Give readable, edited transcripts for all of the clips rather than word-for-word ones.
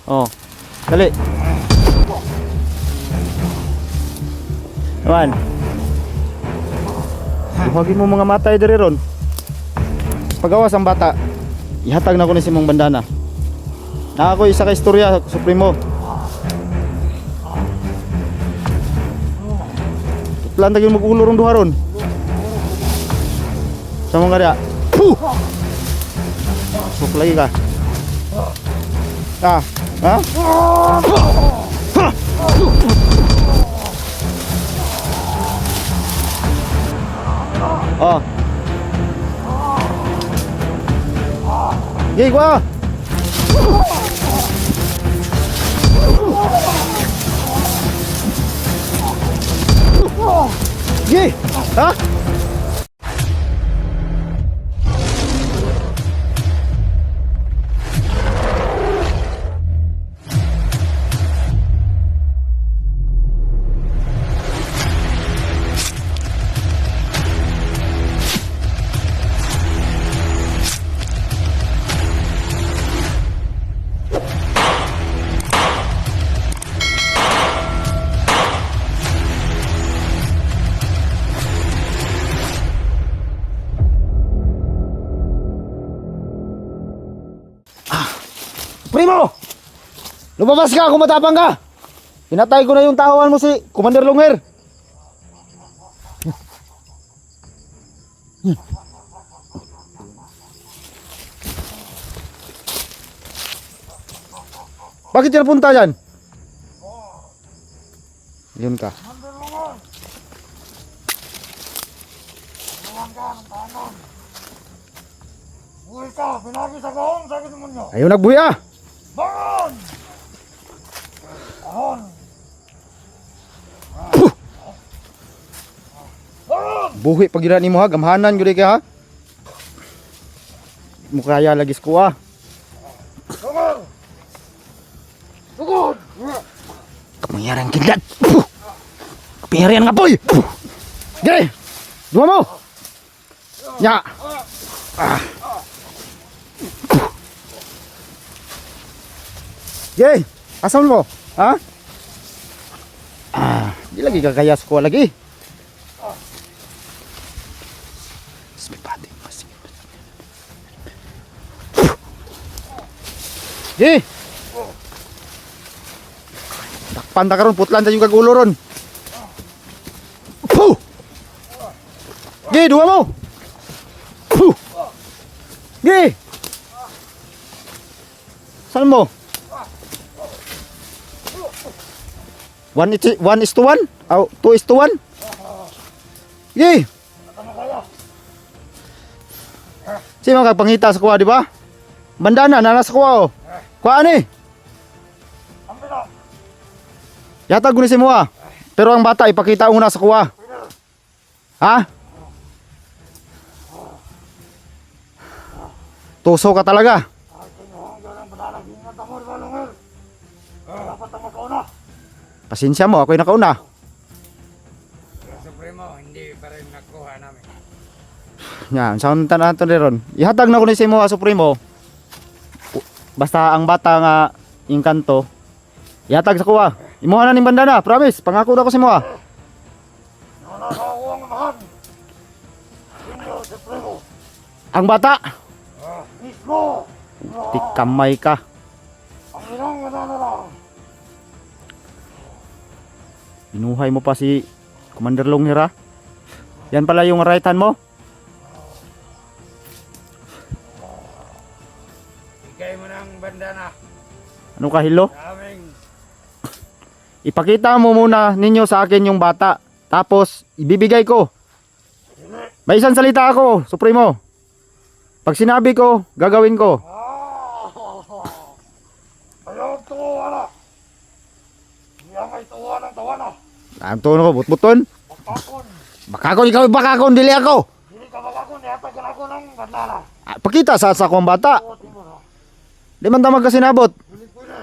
Oh. Dali. Naman. Huwagin mo mga matay diri ron. Pagawas ang bata. Ihatag na ko ni si mong bandana. Na ako isa ka istorya, Supremo. Plan tagin mag-ulo ron duha ron. Sa mga dia. Puh! Sok lagi ka. Ah, ha? Oh. Gih gua. Gih. Hah? Primo! Lumabas ka kung matapang ka! Pinatay ko na yung tahuan mo si Commander Lunger. Bakit siya napunta dyan? Yun ka. Buhay ka, pinagi sa gahong, sakit mo nyo. Ayaw nagbuhi ah! Bangon! Bangon! Bangon! Buhi pag yun mo ha, gamhanan yun ka ha. Mukaya lagi ko ah. Bangon! Bangon! Kapangyarihan kidlat! Kapangyarihan nga boy! Gay! Dua mo! Ya! Ah! Gay! Asam mo? Ha? Ah! Di lagi kakayas ko lagi. Gay! Takpan ta karon putlan ta yung kagulo ron. Puh! Gay! Dua mo! Puh! Gay! Saan mo? 1:1? 2:1? Yay! Sino magpangita sa kuha, di ba? Bandana, nanas kuha, oh. Kuha ni. Yatag ni si Mua. Pero ang bata, ipakita una sa kuha. Ha? Tuso ka talaga. Pasensya mo, ako'y nakauna. Supremo, hindi pa rin nakuha namin. Yan, saan tanan natin ron. Ihatag na ko ni si Mua Supremo. Basta ang bata nga yung kanto, ihatag sa kuha. Imuha na ni bandana, promise. Pangako na ko si Mua. Nanakakuha ang mahal. Inyo, Supremo. Ang bata, Mismo. tikamay ka. Ang ilang nananalang. Binuhay mo pa si Commander Longhera. Yan pala yung right hand mo. Bigay mo ng bandana. Ano ka, hilo? Daming Ipakita mo muna ninyo sa akin yung bata. Tapos, ibibigay ko. May isang salita ako, Supremo. Pag sinabi ko, gagawin ko. ayaw tuwa na. Hindi ang may tuwa ng tawa na. Ang tono ko, butbuton. Bakakon. Bakakon, ikaw bakakon, dili ako. Hindi ka bakakon. Niyatagan ako ng bandana. Pakita sa akong bata. Tuwatin mo na. Di man tamag kasi nabot. Hindi pwede.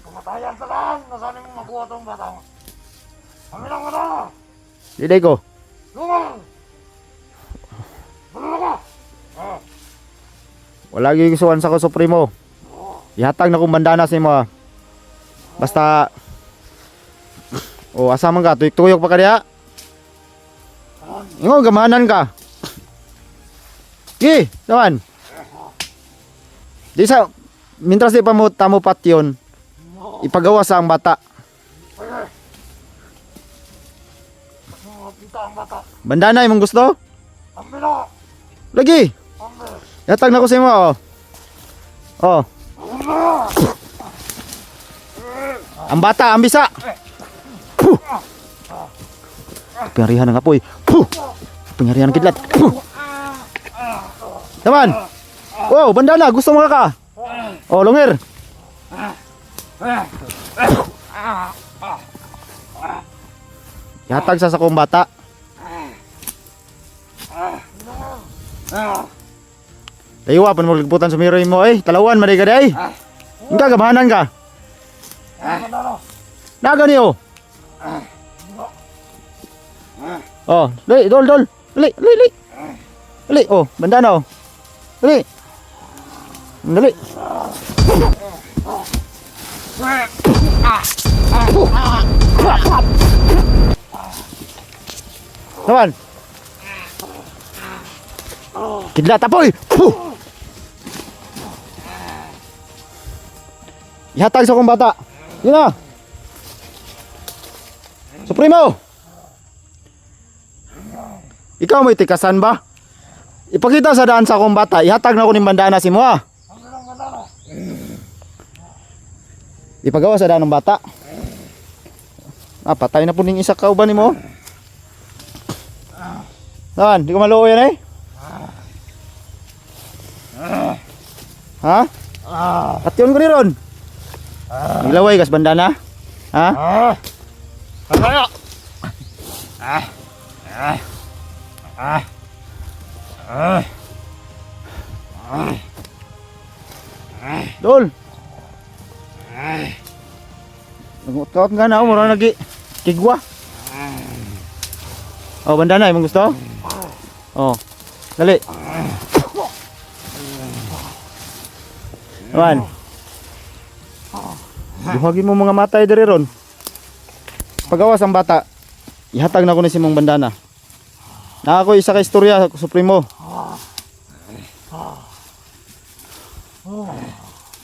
Kamatayan sa lang. Nasaan mo makuha itong bata mo? Kami lang na. Diday ko. Lungang! Bulalo ka! Wala gigustuhan sa ko, Supremo. Ihatag na kong bandana sa imo. Ah. Basta asa man ka, tuyok-tuyok pa ka diha. Ingon gamanan ka. Gi, naman. Di sa mintras di pa mo tamo patyon, ipagawa sa ang bata. Kita ang bata. Bandana imong gusto? Ambil na. Lagi. Ambil. Ihatag na ko sa imo. Oh. Oh. Ang bata, ang bisa. Puh. Pingharihan ng apoy. Puh. Pingharihan ng kidlat. Puh. Taman. Wow, bandana, gusto mo ka? Oh, lungir. Ihatag sa sakong bata. Laywa pa mo ligputan sa miroy mo eh. Talawan maday ka day. Ingka gamahanan ka. Naga niyo. Oh, dali, dol. Dali. Dali, oh, bandana oh. Dali. Dali. Taman. Kidlat apoy. Puh. Ihatag sa akong bata. Yun na. Supremo. Ikaw may tikasan ba? Ipakita sa daan sa akong bata. Ihatag na ko ng bandana si mo ah. Ipagawa sa daan ng bata. Patay na po ning isa kauban ni mo. Naman, di ko maluo yan eh. Ha? At yun ko ni Ron. Naglaway kas bandana. Ha? Kaya. Dol. Nagutawat nga na, mura lagi kigwa. Oh, bandana imong gusto? Oh. Dali. Naman. Duhagin mo mga matay diri ron. Pagawas ang bata. Ihatag na ko ni simong bandana. Na ako isa ka istorya Supremo.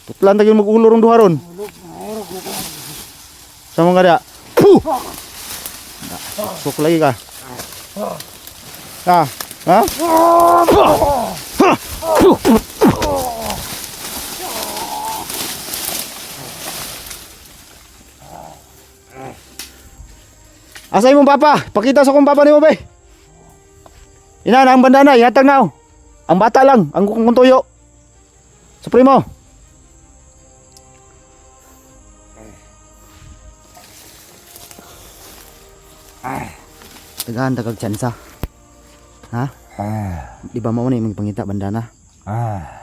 Tutlan tagin mag-ulo rong duha ron. Sa mga dia. Puh. Sok lagi ka. Ha? Ha? Asay mong papa? Pakita sa kong papa ni mo be. Ina na ang bandana, ihatag na. Ang bata lang, ang kung tuyo. Supremo. Tagahan tagag tsansa. Ha? Di ba mo na yung pangita bandana?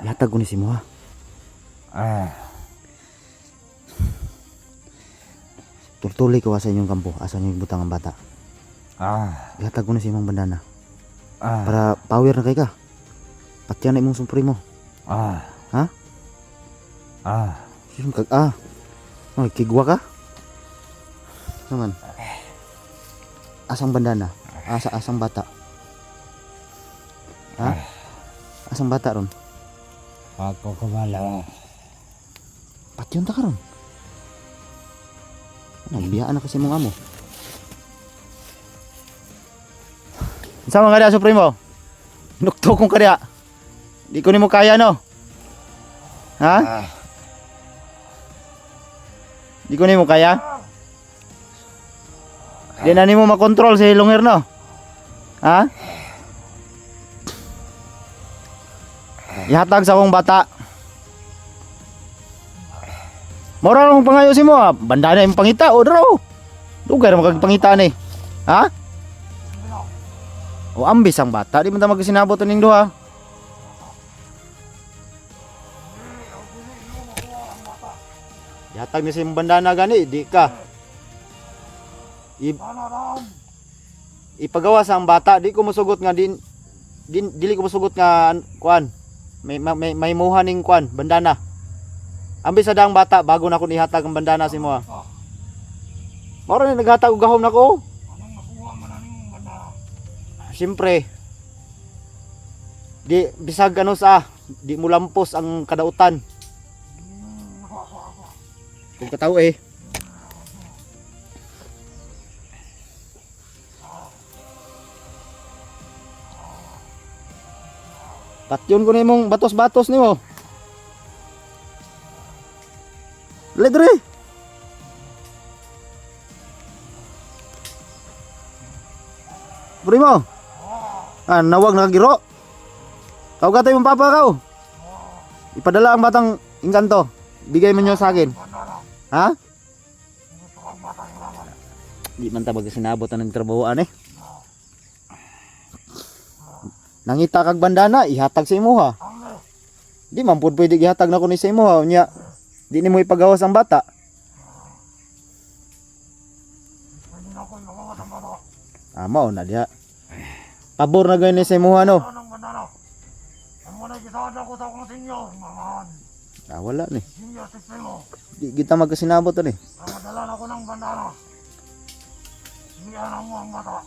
Ihatag ko ni si mo ha. Tultuloy ko sa inyong kampo. Asa niyo butang ang bata? Ihatag ko na si imong bandana. Para power na kay ka. Patyan na imong Supremo. Ha? Sino kag Ay, kigwa ka? Naman. Asang bandana? Asang bata? Ha? Asang bata ron? Ako kabala. Patyon ta ka ron? Nagbiyaan na kasi mong amo. Sama ka diya Supremo? Nuktok ka diya. Di ko ni mo kaya no? Ha? Di ko ni mo kaya? Di na ni mo makontrol si Lungir no? Ha? Ihatag sa akong bata. Mora nang pangayo si mo ha? Bandana yung pangita o draw. Lugar magagpangita ni. Ha? O ambis ang bata. Di man ta magsinabot ning duha. Ihatag ni si bandana gani. Di ka. Ipagawa sa ang bata. Di ko musugot nga dili ko musugot nga kuan. May muha ning kuan bandana. Ambi sa daang bata bago na ko ihatag ang bandana si mo. Mao ni naghatag og gahom nako. Anong nakuha man aning bandana? Siyempre. Di bisag ano sa di mo lampos ang kadautan. Kung kataw eh. Patyon ko na imong batos-batos nimo. Dali dre. Primo. Ah, nawag nakagiro. Kau gatay mong papa kau. Ipadala ang batang engkanto. Bigay mo nyo sa akin. Ha? Di man ta magsinabot ang trabahoan eh. Nangita kag bandana, ihatag sa imo ha. Di man pud pwede ihatag na ko ni sa imo ha. Unya, di nimo ipagawas ang bata. Mao na diha. Pabor na gani sa imo ano. Anong bandana? Ang muna gisada ko sa akong senyor, mamahan. Wala ni. Senyor, sisay mo. Di kita magkasinabot ani. Ang madala na ko ng bandana. Iyan mo ang mata.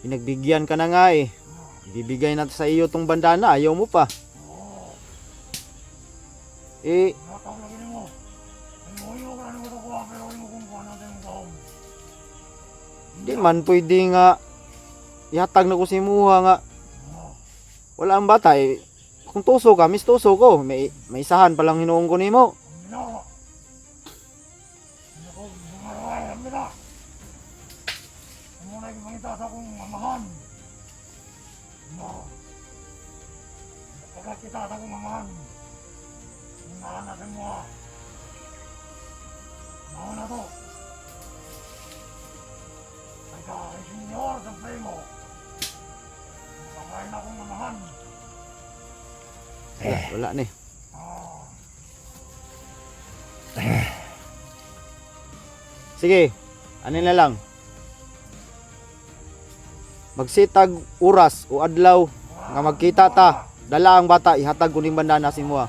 Pinagbigyan ka na nga eh. Bibigay na sa iyo tong bandana, ayaw mo pa. Eh, Matawag lagi mo. Ang muyo ka na mo ito kuha, pero hindi mo kung kuha natin yung gawin. di man pwede nga ihatag na ko si Muha nga. Wala ang bata eh. Kung tuso ka, mistuso ko. May isahan palang hinuong ko nimo. Ang ginawa. Hindi ako bumaraway, ang gina. Ang muna ipangita sa akong mamahan. Pagkat kita sa akong mamahan. Ang natin mo ha. Mauna to. Ika, ay senyor sa primo. Pakain akong mamahan. Wala ni. Sige, ano na lang. Magsitag oras o adlaw nga magkita ta. Dala ang bata, ihatag ko ning bandana si Muha.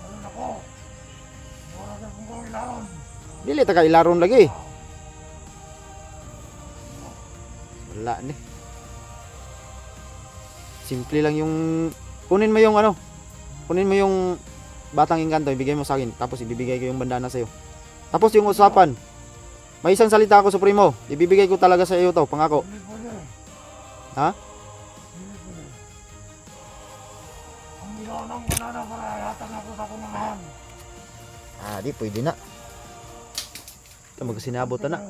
Ano na ko? Wala ka kung kong ilaron. Dili ta ka ilaron lagi. Wala ni. Simple lang yung kunin mo yung ano. Kunin mo yung batang engkanto, ibigay mo sa akin, tapos ibibigay ko yung bandana sa iyo. Tapos yung usapan. May isang salita ako sa primo. Ibibigay ko talaga sa iyo to, pangako. Hindi pwede. Ha? Hindi pwede. Ang ilaw ng banana para hayatan ako sa akong mamahan. Di pwede na. Ito magsinabot na.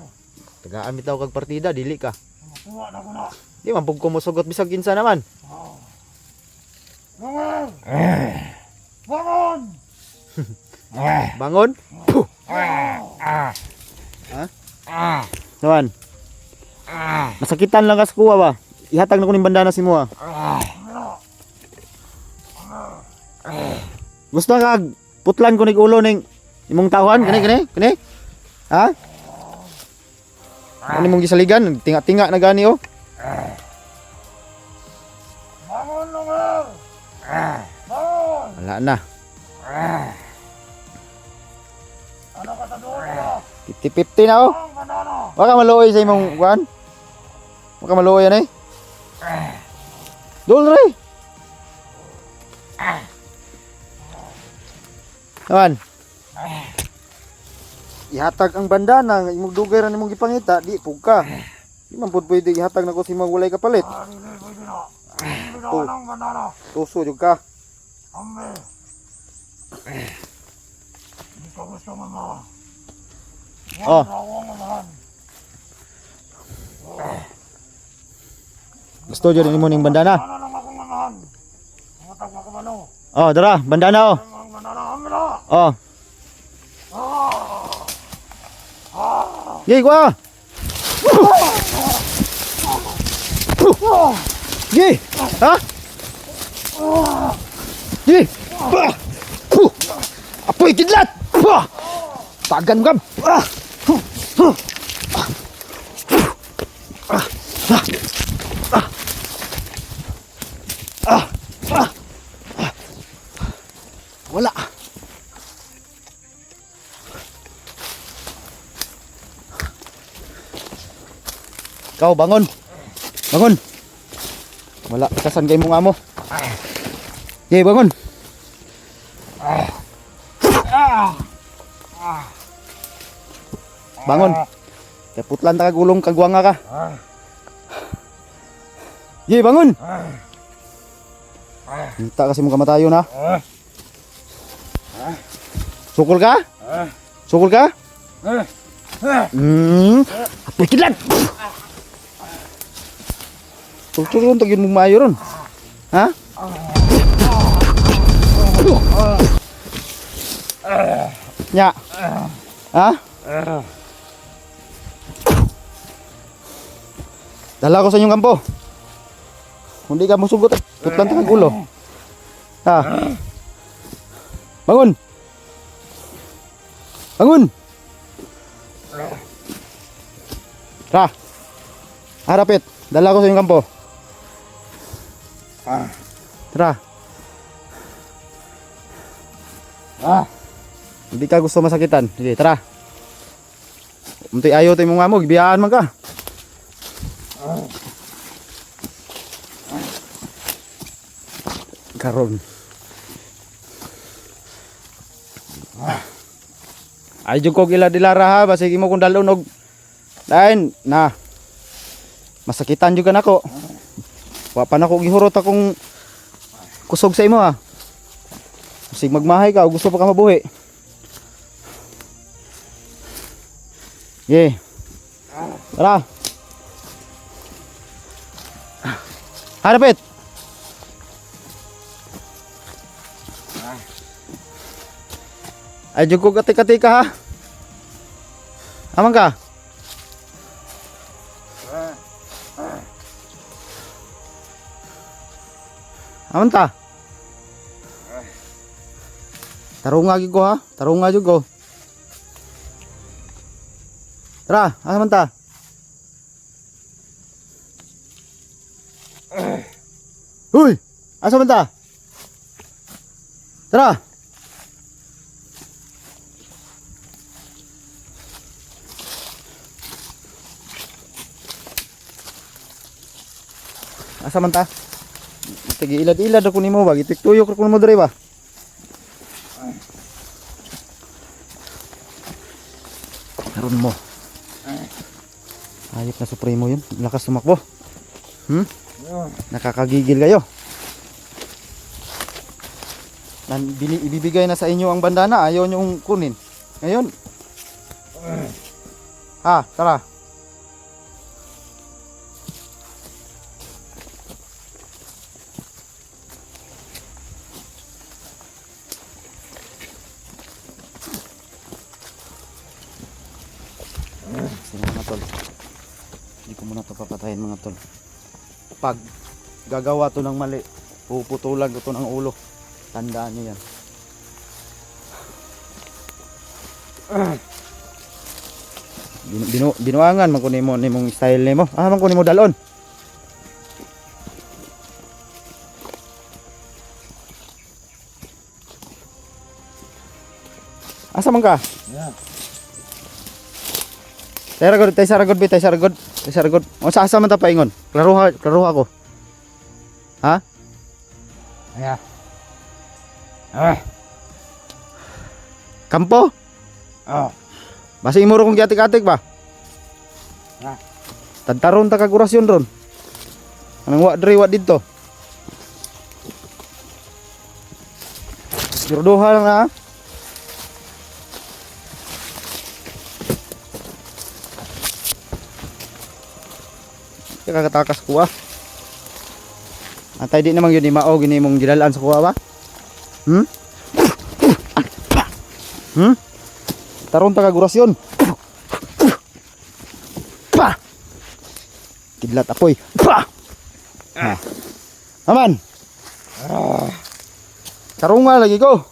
Tagaan bitaw kag partida, dili ka. Makuha na ko na. Di man pug kumusugot bisag kinsa naman. Bangon! Bangon! Bangon. Puh. Ha? Naman. Masakitan lang ka sa kuha ba? Ihatag na ko ning bandana si Muha. Gusto ka putlan ko ning ulo ning imong tawhan kani? Ha? Ano mong gisaligan? Tinga-tinga na gani oh. Bangon naman! Bangon! Wala na. Ano ka sa doon ka? 50-50 na oh. Ang banana! Waka maluoy sa imong kuan. Waka maluoy yan eh. Dul re. Naman. Ihatag ang bandana, imong dugay ra nimong gipangita, di pugka. Di man pud pwede ihatag na ko si imong walay kapalit. Hindi pwede na. Hindi na ng banana. Tuso jud ka. Ambe. Hindi ko gusto mama. Oh. Rawang mamahan. Gusto jud nimo ning bandana. Ano lang akong mamahan? Matag na kumano. Oh, dara, bandana oh. Ang banana, ambe na. Oh. Gi, kuha. Gi. Ha? Gi. Apoy kidlat. Tagan ka. Wala. Ikaw, bangon. Bangon. Wala, kasan kayo mong amo. Okay, bangon. Bangon. Kaya putlan ta kagulong kagwanga ka. Okay, bangon. Hinta kasi mong kamatayon ha. Sukul ka? Sukul ka? Apoy kidlat. Tulong tagin mong maayo ron. Ha? Nya. Ha? Dala ko sa inyong kampo. Hindi ka masugot. Tutlan tang ulo. Ha? Bangun. Bangun. Tara. Harapit. Dala ko sa inyong kampo. Tara. Hindi ka gusto masakitan. Sige, tara. Munti ayaw tayo mong amo, gibiyaan man ka. Karon. Ay jud ko gila dilara ha, basig mo kung dalon og dain na. Masakitan jud kanako. Wa pa nako gihurot akong kusog sa imo ha. Basig magmahay ka, gusto pa ka mabuhi. Yeah. Tara. Harapit. Ay, jud ko kati-kati ka ha. Amang ka. Aman ta. Tarunga gyud ko ha. Tarunga jud ko. Tara, asa man ta? Uy, asa man ta? Tara. Asa man ta? Tigi ilad-ilad ako nimo ba? Gitik-tuyok ako nimo diri ba? Karon mo. Ayop na supremo yun. Lakas tumakbo. Nakakagigil kayo. Ibibigay na sa inyo ang bandana. Ayaw nyong kunin. Ngayon. Tara. Sige mga tol. Hindi ko muna ito papatayin mga tol. Pag gagawa to ng mali, puputulan ko to ng ulo. Tandaan niyo yan. Binuangan man ko nimo nimong style nimo. Man ko nimo dalon. Asa man ka? Yeah. Tayo saragod. O sa asa man ta paingon? Klaruha ko. Ha? Yeah. Kampo? Basi imuro kong giatik-atik ba? Tantaron ta kag orasyon ron. Anong wa diri wa didto? Girodoha lang ha. Kakatakas kuha. Antay di naman yun mao gini mong gidalaan sa kuha ba? Taron ta kagurasyon. Pa. Kidlat apoy. Pa. Aman. Tarunga lagi ko.